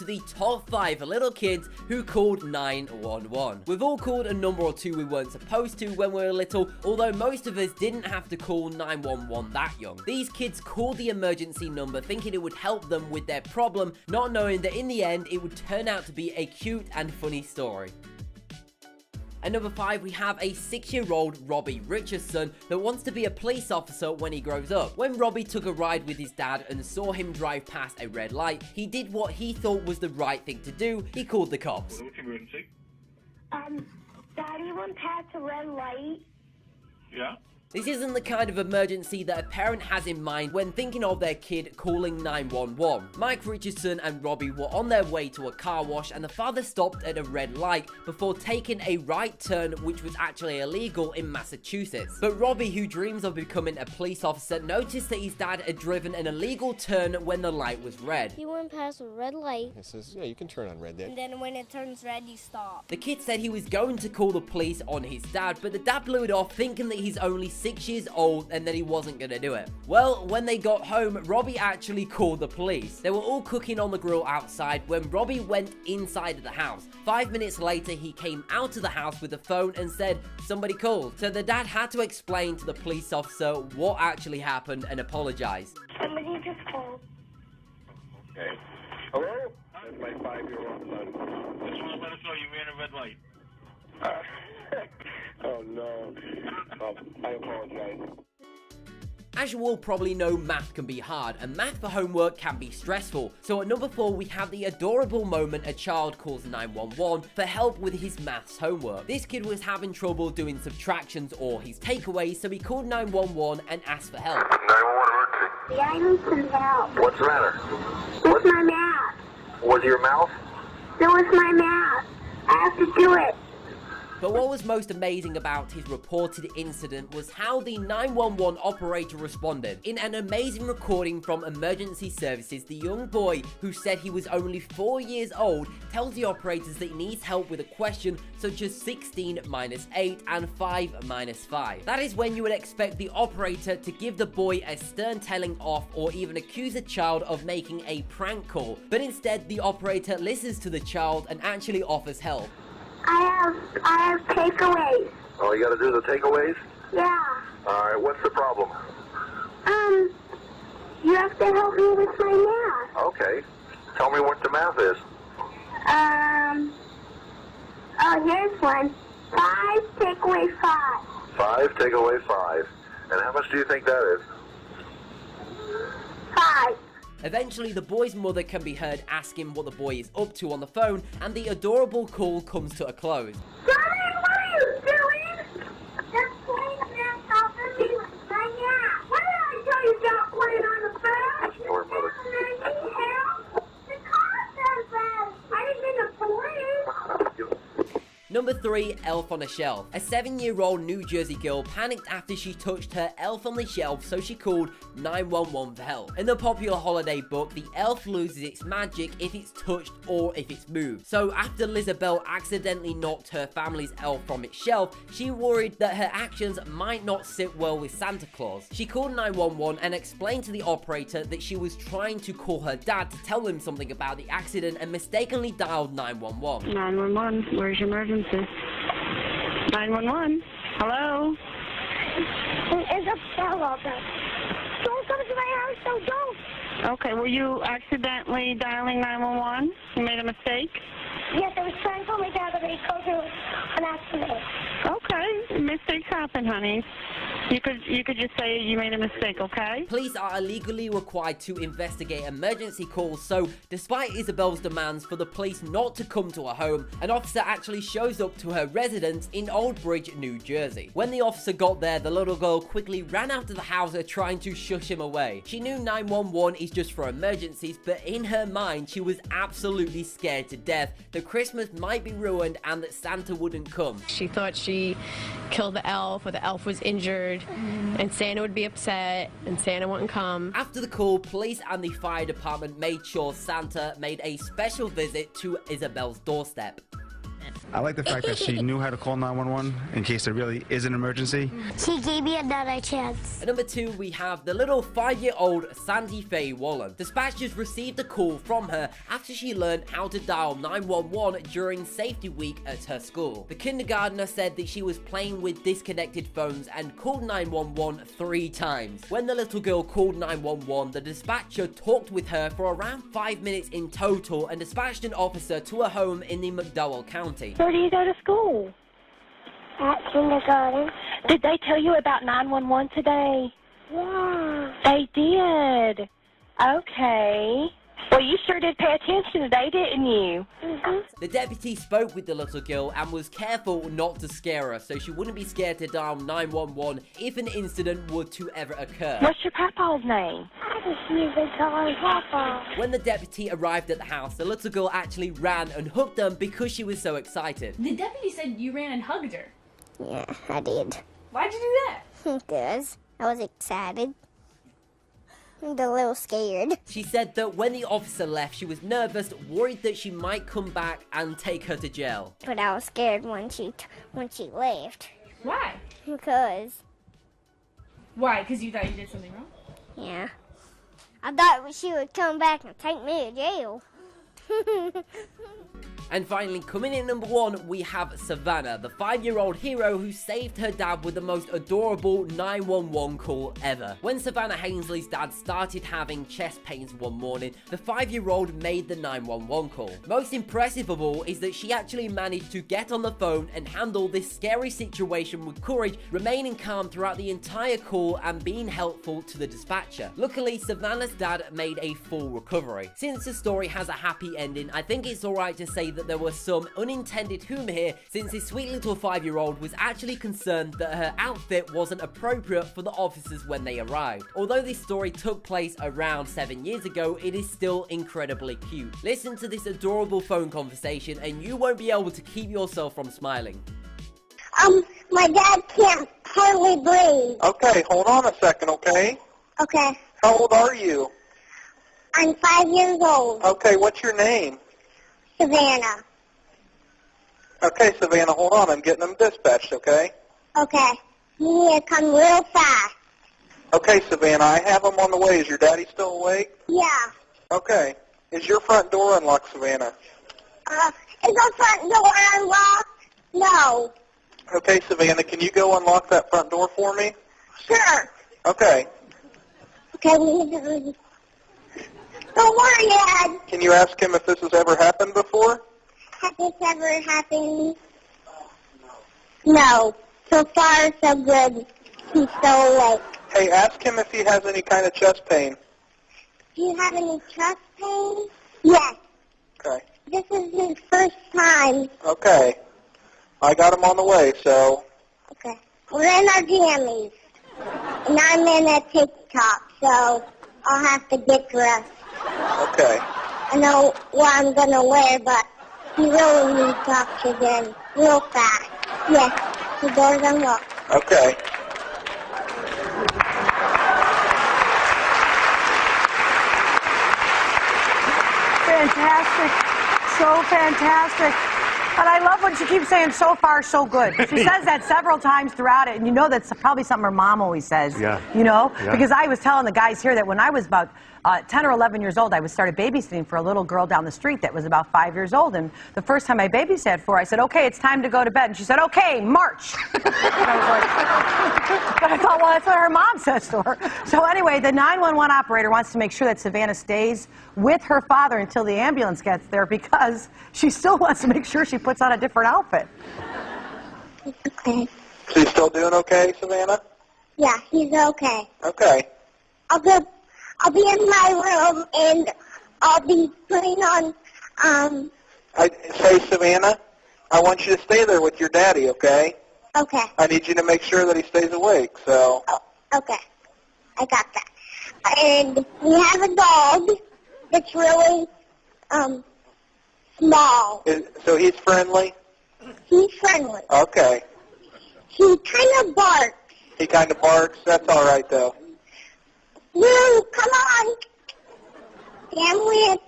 to the top 5 little kids who called 911. We've all called a number or two we weren't supposed to when we were little, although most of us didn't have to call 911 that young. These kids called the emergency number thinking it would help them with their problem, not knowing that in the end it would turn out to be a cute and funny story. At number 5, we have a 6-year-old Robbie Richardson that wants to be a police officer when he grows up. When Robbie took a ride with his dad and saw him drive past a red light, he did what he thought was the right thing to do. He called the cops. What's your emergency? Daddy went past a red light. Yeah? This isn't the kind of emergency that a parent has in mind when thinking of their kid calling 911. Mike Richardson and Robbie were on their way to a car wash and the father stopped at a red light before taking a right turn, which was actually illegal in Massachusetts. But Robbie, who dreams of becoming a police officer, noticed that his dad had driven an illegal turn when the light was red. He went past a red light. It says, yeah, you can turn on red there. And then when it turns red, you stop. The kid said he was going to call the police on his dad, but the dad blew it off thinking that he's only 6 years old and that he wasn't gonna do it. Well, when they got home, Robbie actually called the police. They were all cooking on the grill outside when Robbie went inside of the house. 5 minutes later, he came out of the house with the phone and said, somebody called. So the dad had to explain to the police officer what actually happened and apologize. Somebody just called. Okay. Hello? That's my 5-year-old son. Just want to let us know you ran a red light. Oh, no. I apologize. As you all probably know, math can be hard, and math for homework can be stressful. So at number 4, we have the adorable moment a child calls 911 for help with his maths homework. This kid was having trouble doing subtractions or his takeaways, so he called 911 and asked for help. 911 emergency. Yeah, I need some help. What's the matter? With my math. Was your mouth? It was my math. I have to do it. But what was most amazing about his reported incident was how the 911 operator responded. In an amazing recording from emergency services, the young boy, who said he was only 4 years old, tells the operators that he needs help with a question such as 16 minus 8 and 5 minus 5. That is when you would expect the operator to give the boy a stern telling off or even accuse a child of making a prank call. But instead, the operator listens to the child and actually offers help. I have takeaways. Oh, you got to do the takeaways? Yeah. All right, what's the problem? You have to help me with my math. Okay. Tell me what the math is. Oh, here's one. 5 take away 5. 5, take away 5. And how much do you think that is? 5. Eventually, the boy's mother can be heard asking what the boy is up to on the phone, and the adorable call comes to a close. Daddy, what are you doing? Just playing math off of me with my math. What did I tell you about playing on the phone? That's your mother. I need help. The car says that. I didn't mean the police. Number 3, Elf on a Shelf. A 7-year-old New Jersey girl panicked after she touched her elf on the shelf, so she called 911 for help. In the popular holiday book, the elf loses its magic if it's touched or if it's moved. So after Lizabelle accidentally knocked her family's elf from its shelf, she worried that her actions might not sit well with Santa Claus. She called 911 and explained to the operator that she was trying to call her dad to tell him something about the accident and mistakenly dialed 911. 911, where's your emergency? 911, hello? Isabella, don't come to my house, so don't. Okay, were you accidentally dialing 911? You made a mistake? Yes, I was trying to tell my dad that he called you an accident. Okay, mistakes happen, honey. You could just say you made a mistake, okay? Police are legally required to investigate emergency calls, so despite Isabel's demands for the police not to come to her home, an officer actually shows up to her residence in Old Bridge, New Jersey. When the officer got there, the little girl quickly ran out of the house trying to shush him away. She knew 911 is just for emergencies, but in her mind, she was absolutely scared to death that Christmas might be ruined and that Santa wouldn't come. She thought she killed the elf or the elf was injured and Santa would be upset and Santa wouldn't come. After the call, police and the fire department made sure Santa made a special visit to Isabel's doorstep. I like the fact that she knew how to call 911 in case there really is an emergency. She gave me another chance. At number 2, we have the little 5-year-old Sandy Faye Wallen. Dispatchers received a call from her after she learned how to dial 911 during safety week at her school. The kindergartner said that she was playing with disconnected phones and called 911 3 times. When the little girl called 911, the dispatcher talked with her for around 5 minutes in total and dispatched an officer to a home in the McDowell County. Where do you go to school? At kindergarten. Did they tell you about 911 today? Yeah. They did. Okay. Well, you sure did pay attention today, didn't you? The deputy spoke with the little girl and was careful not to scare her so she wouldn't be scared to dial 911 if an incident were to ever occur. What's your papa's name? I just use it calling Papa. When the deputy arrived at the house, the little girl actually ran and hugged them because she was so excited. The deputy said you ran and hugged her. Yeah, I did. Why'd you do that? Because I was excited. And a little scared. She said that when the officer left, she was nervous, worried that she might come back and take her to jail. But I was scared when she left. Why? Because, Why? Because you thought you did something wrong? yeah. I thought she would come back and take me to jail. And finally, coming in at number 1, we have Savannah, the 5-year-old hero who saved her dad with the most adorable 911 call ever. When Savannah Hainsley's dad started having chest pains one morning, the 5-year-old made the 911 call. Most impressive of all is that she actually managed to get on the phone and handle this scary situation with courage, remaining calm throughout the entire call and being helpful to the dispatcher. Luckily, Savannah's dad made a full recovery. Since the story has a happy ending, I think it's alright to say that there was some unintended humor here, since this sweet little 5-year-old was actually concerned that her outfit wasn't appropriate for the officers when they arrived. Although this story took place around 7 years ago, it is still incredibly cute. Listen to this adorable phone conversation and you won't be able to keep yourself from smiling. My dad can't hardly breathe. Okay, hold on a second, okay? Okay. How old are you? I'm 5 years old. Okay, what's your name? Savannah. Okay, Savannah, hold on. I'm getting them dispatched, okay? Okay. You need to come real fast. Okay, Savannah, I have them on the way. Is your daddy still awake? Yeah. Okay. Is your front door unlocked, Savannah? Is the front door unlocked? No. Okay, Savannah, can you go unlock that front door for me? Sure. Okay. Okay, we need to... Don't worry, Dad. Can you ask him if this has ever happened before? Has this ever happened? No. So far, so good. He's still awake. Hey, ask him if he has any kind of chest pain. Do you have any chest pain? Yes. Okay. This is his first time. Okay. I got him on the way, so... Okay. We're in our jammies. And I'm in a TikTok, so I'll have to get dressed. Okay. I know what I'm going to wear, but he really needs oxygen real fast. Yes, the door's unlocked. Okay. Fantastic. So fantastic. And I love when she keeps saying, so far, so good. She says that several times throughout it, and you know that's probably something her mom always says. Yeah. You know? Yeah. Because I was telling the guys here that when I was about 10 or 11 years old, I started babysitting for a little girl down the street that was about 5 years old. And the first time I babysat for her, I said, okay, it's time to go to bed. And she said, okay, march. And I was like, but I thought, well, that's what her mom says to her. So anyway, the 911 operator wants to make sure that Savannah stays with her father until the ambulance gets there because she still wants to make sure she puts on a different outfit. Okay. Is he still doing okay, Savannah? Yeah, he's okay. Okay. I'll be in my room, and I'll be putting on, Say, Savannah, I want you to stay there with your daddy, okay? Okay. I need you to make sure that he stays awake, so... Oh, okay. I got that. And we have a dog that's really, small. So he's friendly? He's friendly. Okay. He kind of barks. He kind of barks? That's all right, though. Lou, come on. Family is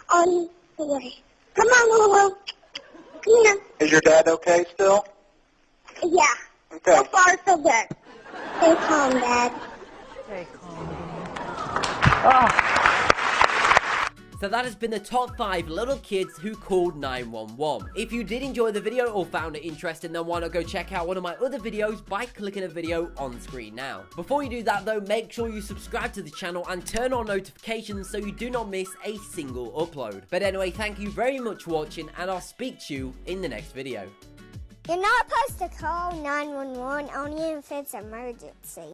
on the way. Come on, Lulu. Yeah. Is your dad okay still? Yeah. Okay. So far, so good. Stay calm, Dad. Stay calm. Oh. So that has been the top 5 little kids who called 911. If you did enjoy the video or found it interesting, then why not go check out one of my other videos by clicking a video on screen now. Before you do that though, make sure you subscribe to the channel and turn on notifications so you do not miss a single upload. But anyway, thank you very much for watching, and I'll speak to you in the next video. You're not supposed to call 911 only if it's emergency.